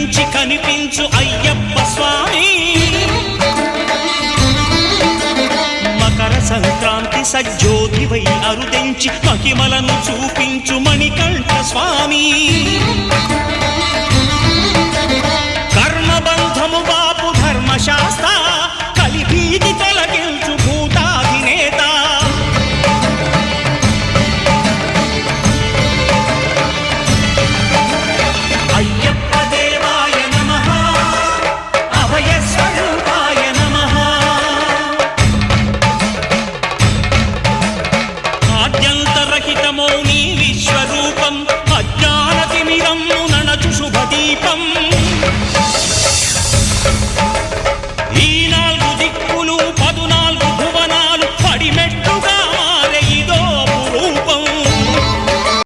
కనిపించి కనిపించు అయ్యప్ప స్వామి. మకర సంక్రాంతి సజ్జోతివై అరుదెంచి మహిమలను చూపించు మణికంఠ స్వామి. కర్మబంధము బాపు ధర్మశాస్త్ర కలిభీతి తొలగించు భూతాధినేత. అయ్యప్ప దేవాయ నమః, అభయ స్వరూపాయ నమః. ఆద్యంతరహితమౌ నీ విశ్వరూపం